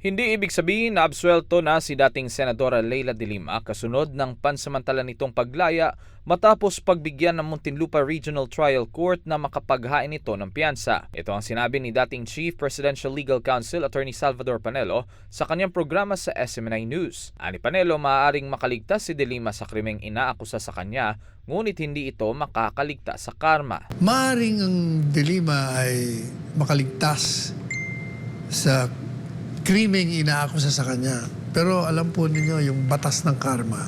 Hindi ibig sabihin na absuelto na si dating Senadora Leila de Lima kasunod ng pansamantala nitong paglaya matapos pagbigyan ng Muntinlupa Regional Trial Court na makapaghain ito ng piyansa. Ito ang sinabi ni dating Chief Presidential Legal Counsel Attorney Salvador Panelo sa kanyang programa sa SMNI News. Ani Panelo, maaaring makaligtas si de Lima sa krimeng inaakusa sa kanya, ngunit hindi ito makakaligtas sa karma. Maaaring ang de Lima ay makaligtas sa krimeng inaakusa sa kanya. Pero alam po ninyo, yung batas ng karma,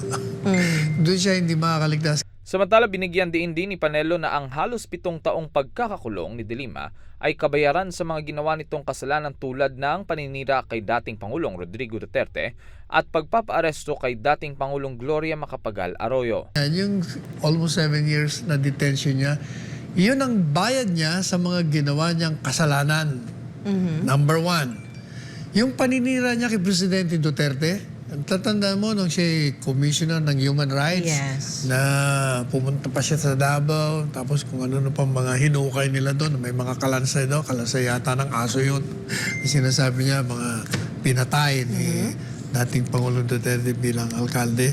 doon siya hindi makakaligtas. Samantala, binigyan din ni Panelo na ang halos 7 taong pagkakakulong ni de Lima ay kabayaran sa mga ginawa nitong kasalanan tulad ng paninira kay dating Pangulong Rodrigo Duterte at pagpapaaresto kay dating Pangulong Gloria Macapagal Arroyo. Yung almost 7 years na detention niya, yun ang bayad niya sa mga ginawa niyang kasalanan. Number 1. Yung paninira niya kay Presidente Duterte, tatandaan mo nung siya commissioner ng human rights, na pumunta pa siya sa Davao, tapos kung ano pa mga hinukay nila doon, may mga kalansay daw, kalansay yata ng aso yun. Sinasabi niya, mga pinatay ni dating Pangulong Duterte bilang alkalde.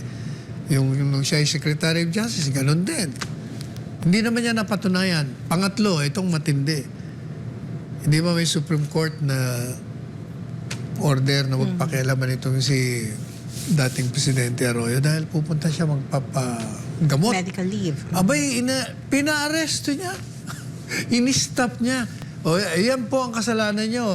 Yung nung siya ay Secretary of Justice, ganun din. Hindi naman niya napatunayan. Pangatlo, itong matindi. Hindi ba may Supreme Court na order na magpakialaman itong si dating Presidente Arroyo dahil pupunta siya magpapagamot. Medical leave. Abay, pina-arresto niya. In-stop niya. O, yan po ang kasalanan niyo,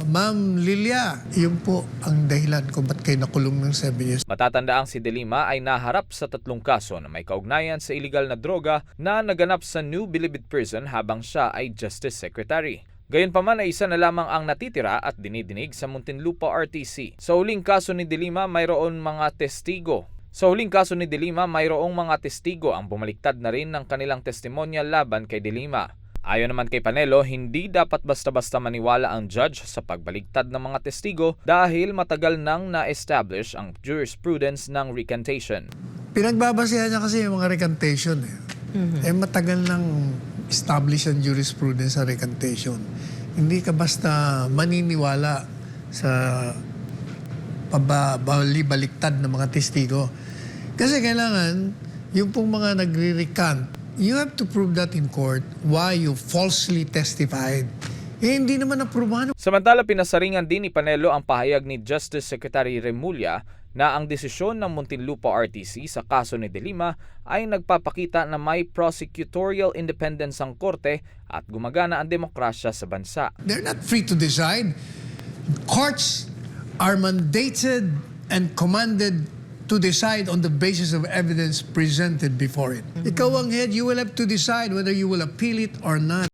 Ma'am Lilia. Yun po ang dahilan kung ba't kayo nakulong ng 7 years. Matatandaang si de Lima ay naharap sa 3 kaso na may kaugnayan sa iligal na droga na naganap sa New Bilibid Prison habang siya ay Justice Secretary. Gayunpaman ay isa na lamang ang natitira at dinidinig sa Muntinlupa RTC. Sa huling kaso ni de Lima, mayroong mga testigo. Mayroong mga testigo ang bumaliktad na rin ng kanilang testimonya laban kay de Lima. Ayon naman kay Panelo, hindi dapat basta-basta maniwala ang judge sa pagbaligtad ng mga testigo dahil matagal nang na-establish ang jurisprudence ng recantation. Pinagbabasehan niya kasi yung mga recantation. Matagal nang establish ang jurisprudence sa recantation. Hindi ka basta maniniwala sa pabaliktad ng mga testigo. Kasi kailangan, yung pong mga nagre-recant, you have to prove that in court why you falsely testified. Hindi naman naprubahan. Samantala, pinasaringan din ni Panelo ang pahayag ni Justice Secretary Remulla na ang desisyon ng Muntinlupa RTC sa kaso ni de Lima ay nagpapakita na may prosecutorial independence ang korte at gumagana ang demokrasya sa bansa. They're not free to decide. Courts are mandated and commanded to decide on the basis of evidence presented before it. Ikaw ang head, you will have to decide whether you will appeal it or not.